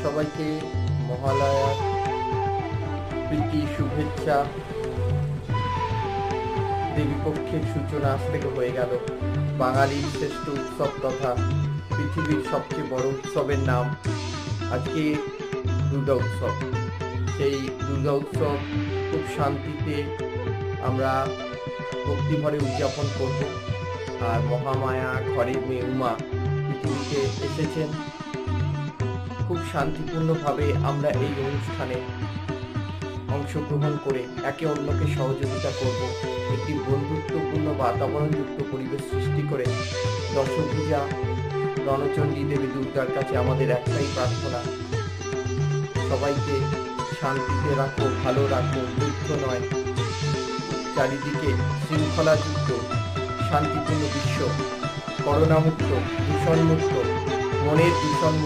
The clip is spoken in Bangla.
সবাইকে মহালয়ার প্রীতি শুভেচ্ছা। দেবীপক্ষের সূচনা আজ থেকে হয়ে গেল। বাঙালির শ্রেষ্ঠ উৎসব তথা পৃথিবীর সবচেয়ে বড় উৎসবের নাম আজকে দুর্গা উৎসব। সেই দুর্গা উৎসব খুব শান্তিতে আমরা ভক্তিভরে উদযাপন করব। আর মহামায়া ঘরের মেয়ে উমা পৃথিবীতে এসেছেন। খুব শান্তিপূর্ণভাবে আমরা এই অনুষ্ঠানে অংশগ্রহণ করে একে অন্যকে সহযোগিতা করব। একটি বন্ধুত্বপূর্ণ বাতাবরণযুক্ত পরিবেশ সৃষ্টি করে দশভূজা রণচণ্ডী দেবী দুর্গার কাছে আমাদের একটাই প্রার্থনা, সবাইকে শান্তিতে রাখো, ভালো রাখো, যুদ্ধ নয়, চারিদিকে শৃঙ্খলাযুক্ত শান্তিপূর্ণ বিশ্ব, করোনামুক্ত, দূষণমুক্ত, মনের দূষণ